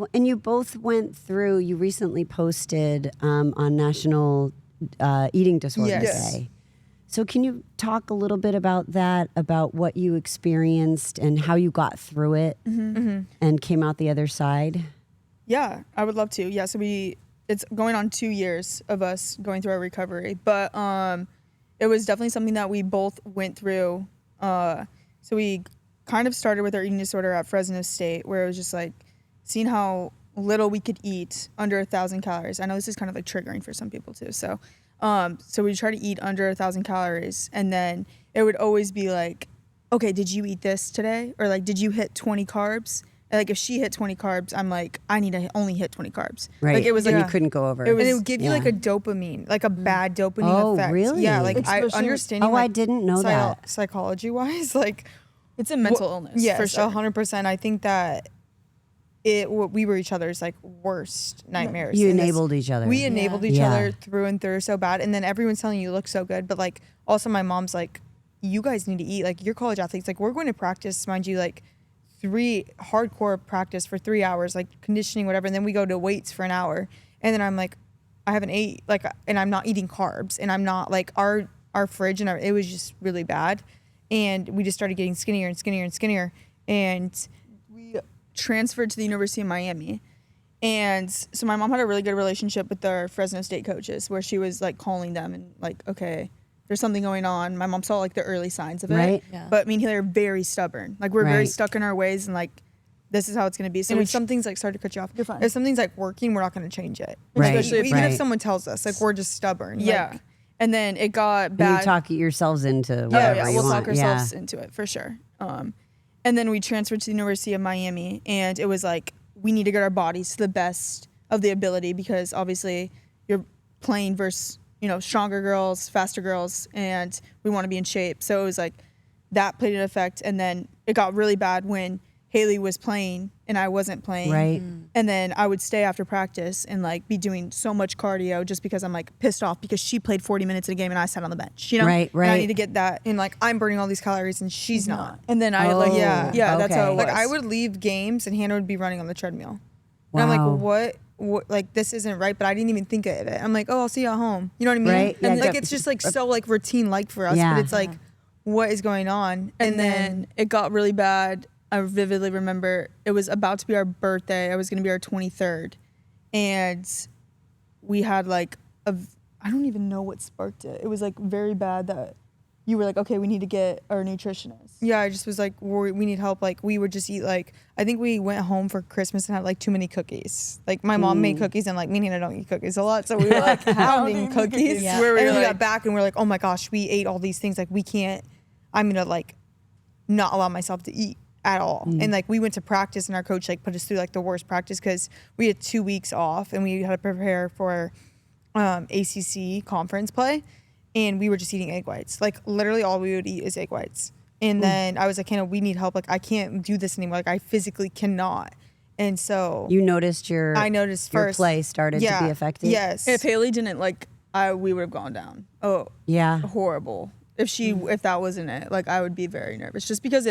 Well, and you both went through, you recently posted on National Eating Disorder Yes. Day. So can you talk a little bit about that, about what you experienced and how you got through it and came out the other side? Yeah, I would love to. Yeah, so it's going on 2 years of us going through our recovery, but it was definitely something that we both went through. So we kind of started with our eating disorder at Fresno State, where it was just like seeing how little we could eat under 1,000 calories. I know this is kind of like triggering for some people too. So we try to eat under 1,000 calories, and then it would always be like, okay, did you eat this today? Or like, did you hit 20 carbs? And like if she hit 20 carbs, I'm like, I need to only hit 20 carbs. Right. Like it was and like you couldn't go over. it was- And it would give you like a dopamine, like a bad dopamine effect. really? Yeah, like I Especially- understanding. Oh, like, I didn't know that. Psychology wise, like it's a mental illness. yes, for sure. 100%. I think that we were each other's like worst nightmares. You in this- enabled each other. We enabled each Yeah. other through and through so bad, and then everyone's telling you look so good, but like also my mom's like, you guys need to eat. Like you're college athletes. Like we're going to practice, mind you, like 3 hardcore practice for 3 hours, like conditioning, whatever, and then we go to weights for an hour, and then I'm like, I haven't ate like, and I'm not eating carbs, and I'm not like our fridge and it was just really bad, and we just started getting skinnier and skinnier and skinnier, and We transferred to the University of Miami. And so my mom had a really good relationship with our Fresno State coaches, where she was like calling them and like, okay, there's something going on. My mom saw like the early signs of it. Right. Yeah. But me and Haley are very stubborn. Like we're very Right. stuck in our ways, and like this is how it's going to be. So and we if something's like, sorry to cut you off. You're fine. If something's like working, we're not going to change it. Right, Especially even right. if someone tells us, like we're just stubborn. yeah. Like, And then it got And bad. you talk yourselves into Yeah, whatever yeah, you we'll want. talk ourselves into it for sure. And then we transferred to the University of Miami, and it was like, we need to get our bodies to the best of the ability, because obviously you're playing versus, stronger girls, faster girls, and we want to be in shape. So it was like that played an effect. And then it got really bad when Haley was playing and I wasn't playing. Right. And then I would stay after practice and like be doing so much cardio just because I'm like pissed off because she played 40 minutes in a game and I sat on the bench, Right, and I right. need to get that. And like I'm burning all these calories and she's not. And then I Oh, like, yeah. that's how it okay. was. Like I would leave games and Hannah would be running on the treadmill. And I'm Wow. like, what? Like this isn't right. But I didn't even think of it. I'm like, oh, I'll see you at home. You know what I mean? Right, And yeah, like yeah. it's just like so like routine like for us. Yeah. But it's like, what is going on? And then it got really bad. I vividly remember it was about to be our birthday. It was going to be our 23rd. And we had like I don't even know what sparked it. It was like very bad that you were like, okay, we need to get our nutritionist. Yeah, I just was like, we need help. Like we would just eat like, I think we went home for Christmas and had like too many cookies. Like my mom made cookies and like me and Hannah don't eat cookies a lot. So we were like pounding cookies. Yeah. Where we And were then we like- got back and we're like, oh my gosh, we ate all these things. Like we can't, I'm going to like not allow myself to eat at all. And like we went to practice and our coach like put us through like the worst practice because we had 2 weeks off and we had to prepare for ACC conference play. And we were just eating egg whites. Like literally all we would eat is egg whites. And then I was like, Hannah, we need help. Like I can't do this anymore. Like I physically cannot. And so You noticed I noticed your first play started to be affected? Yes. If Haley didn't like, we would have gone down. Oh, Yeah. horrible. If that wasn't it, like I would be very nervous. Just because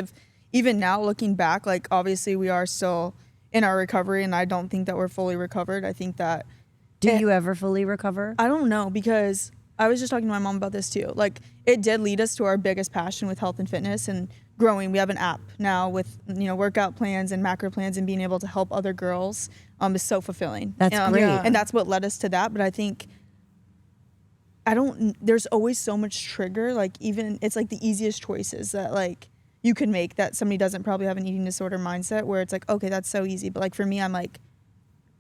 even now looking back, like obviously we are still in our recovery, and I don't think that we're fully recovered. I think that Do you ever fully recover? I don't know, because I was just talking to my mom about this too. Like it did lead us to our biggest passion with health and fitness and growing. We have an app now with workout plans and macro plans, and being able to help other girls is so fulfilling. That's great. And that's what led us to that. But I think there's always so much trigger. Like even it's like the easiest choices that like you can make that somebody doesn't probably have an eating disorder mindset, where it's like, okay, that's so easy. But like for me, I'm like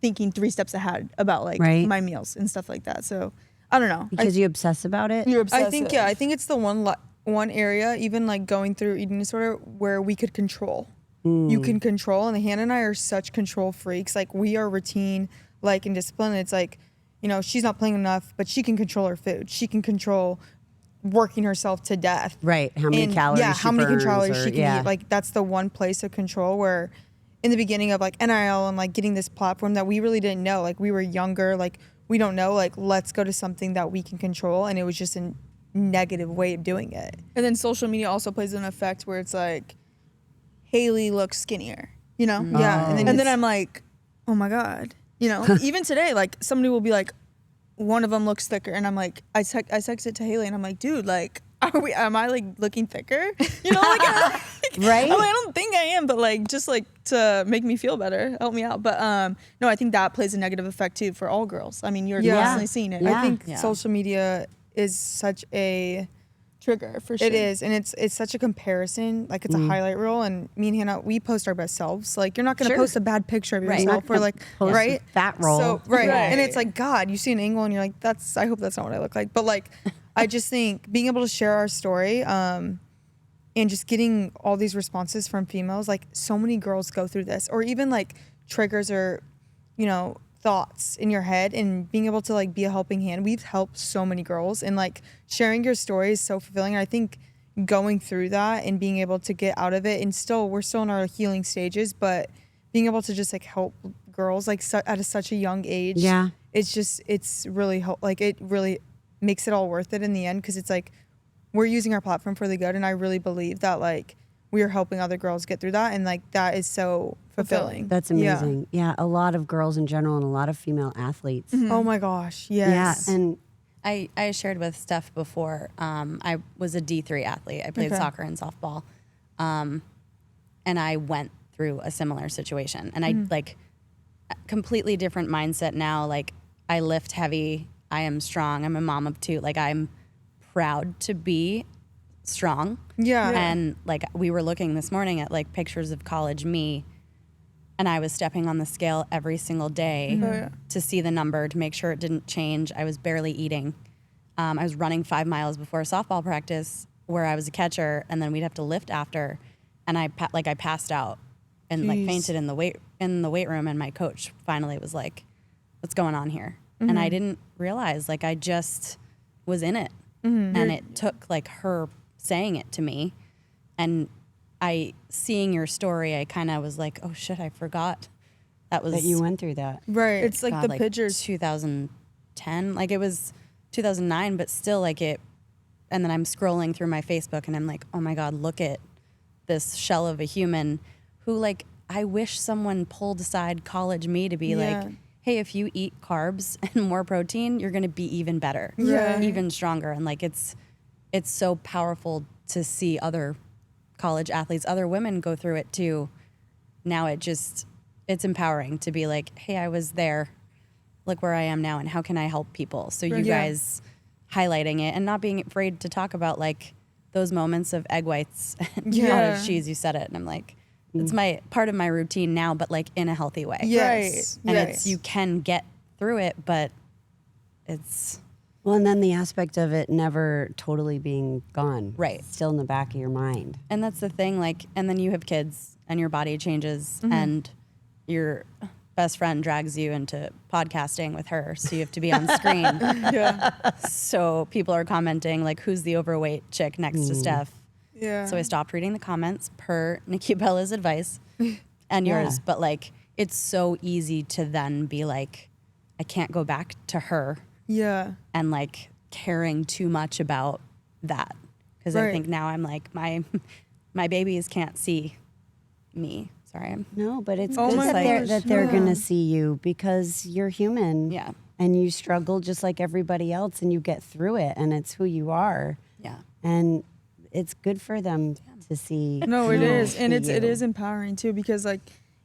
thinking 3 steps ahead about like Right. my meals and stuff like that. So I don't know. Because you obsess about it? You're I think it's the one area, even like going through eating disorder, where we could control. You can control, and Hannah and I are such control freaks. Like we are routine, like and discipline. It's like, she's not playing enough, but she can control her food. She can control working herself to death. Right. How many calories Yeah, she how many burns calories or- she can yeah. eat. Like that's the one place of control where in the beginning of like NIL and like getting this platform that we really didn't know. Like we were younger, like we don't know, like let's go to something that we can control. And it was just a negative way of doing it. And then social media also plays an effect where it's like Haley looks skinnier, Yeah. And then I'm like, oh my God. You know, even today, like somebody will be like, one of them looks thicker. And I'm like, I text it to Haley and I'm like, dude, like, am I like looking thicker? You know, like, Right? I'm like, I don't think I am, but like, just like to make me feel better, help me out. But no, I think that plays a negative effect too for all girls. I mean, you're Yeah. constantly seeing it. Yeah. I think Yeah. social media is such a Trigger for sure. it is, and it's such a comparison. Like it's a highlight reel, and me and Hannah, we post our best selves. Like you're not gonna Sure. post a bad picture of Right. yourself, Not or like post a right fat roll. So right. Right. and it's like God, you see an angle, and you're like, I hope that's not what I look like. But like, I just think being able to share our story, and just getting all these responses from females, like so many girls go through this, or even like triggers or, you know, thoughts in your head, and being able to like be a helping hand. We've helped so many girls, and like sharing your story is so fulfilling. And I think going through that and being able to get out of it, and we're still in our healing stages, but being able to just like help girls like at such a young age, Yeah. it's really like it really makes it all worth it in the end, because it's like we're using our platform for the good, and I really believe that like we are helping other girls get through that, and like that is so fulfilling. That's amazing. Yeah. A lot of girls in general and a lot of female athletes. Oh my gosh, yes. Yeah. And I shared with Steph before. I was a D3 athlete. I played Okay. soccer and softball, and I went through a similar situation. And I like completely different mindset now. Like I lift heavy. I am strong. I'm a mom of two. Like I'm proud to be strong. Yeah. And like we were looking this morning at like pictures of college me, and I was stepping on the scale every single day Oh, yeah. to see the number, to make sure it didn't change. I was barely eating. I was running 5 miles before softball practice where I was a catcher, and then we'd have to lift after. And I passed out and like Jeez. fainted in the weight room. And my coach finally was like, "What's going on here?" And I didn't realize, like I just was in it. And it took like her saying it to me, and seeing your story, I kind of was like, oh shit, I forgot that was that you went through that. Right. It's like God, the pictures. 2010, like it was 2009, but still like it. And then I'm scrolling through my Facebook and I'm like, oh my God, look at this shell of a human who, like, I wish someone pulled aside college me to be Yeah. like, hey, if you eat carbs and more protein, you're going to be even better, Yeah. even stronger. And like, it's so powerful to see other college athletes, other women go through it too. Now it's empowering to be like, hey, I was there. Look where I am now, and how can I help people? So you Yeah. guys highlighting it and not being afraid to talk about like those moments of egg whites and Yeah. cottage cheese. You said it, and I'm like, it's my part of my routine now, but like in a healthy way. Yes. And Yes. it's, you can get through it, but it's Well, and then the aspect of it never totally being gone. Right. Still in the back of your mind. and that's the thing, like, and then you have kids and your body changes and your best friend drags you into podcasting with her, so you have to be on screen. Yeah. So people are commenting like, who's the overweight chick next to Steph? Yeah. So I stopped reading the comments per Nikki Bella's advice and yours. Yeah. But like, it's so easy to then be like, I can't go back to her Yeah. and like caring too much about that. Because I Right. think now I'm like, my babies can't see me. Sorry. No, but it's Oh good my that gosh, they're yeah. going to see you because you're human. Yeah. And you struggle just like everybody else and you get through it and it's who you are. Yeah. And it's good for them to see. No, it you is, and see it you. is empowering too, because like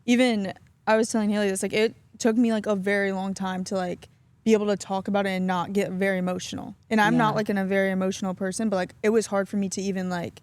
even I was telling Haley this, like it took me like a very long time to like be able to talk about it and not get very emotional. And I'm not Yeah. like a very emotional person, but like it was hard for me to even like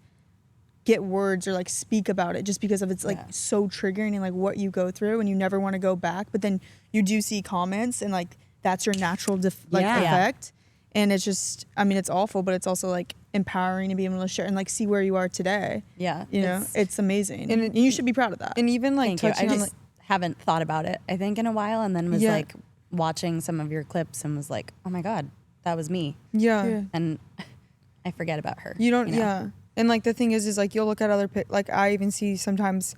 get words or like speak about it, just because of it's like Yeah. so triggering and like what you go through, and you never want to go back, but then you do see comments and like that's your natural Yeah. effect. And it's just, I mean, it's awful, but it's also like empowering to be able to share and like see where you are today. Yeah. You know, it's amazing, and and you should be proud of that. And even like Thank you. I touching on just like, haven't thought about it, I think, in a while, and then was Yeah. like watching some of your clips and was like, oh my God, that was me. yeah. Yeah. And I forget about her. You don't, know? yeah. And like the thing is like you'll look at other, like I even see sometimes,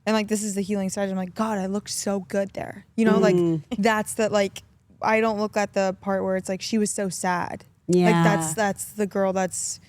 and like this is the healing side. I'm like, God, I looked so good there. You know, like that's the, like, I don't look at the part where it's like she was so sad. Yeah. Like that's the girl that's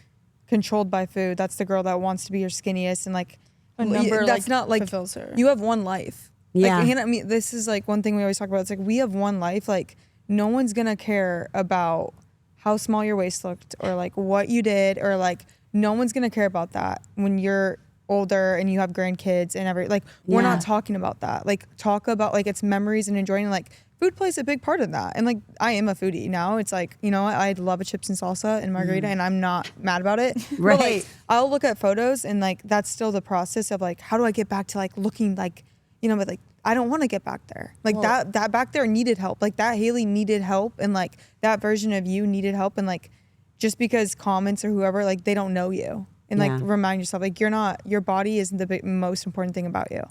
controlled by food. That's the girl that wants to be your skinniest. And like, A number, that's like, not like, fulfills her. you have one life. Yeah. Like, Hannah, I mean, this is like one thing we always talk about. It's like, we have one life. Like, no one's going to care about how small your waist looked or like what you did, or like, no one's going to care about that when you're older and you have grandkids and like, we're Yeah. not talking about that. Like, talk about like it's memories and enjoying, like food plays a big part of that. And like, I am a foodie now. It's like, you know, I love a chips and salsa and margarita and I'm not mad about it. Right. But like, I'll look at photos and like, that's still the process of like, how do I get back to like looking like, you know, but like, I don't want to get back there. Like that back there needed help. Like that Haley needed help, and like that version of you needed help. And like, just because comments or whoever, like they don't know you, and Yeah. like remind yourself, like your body isn't the most important thing about you.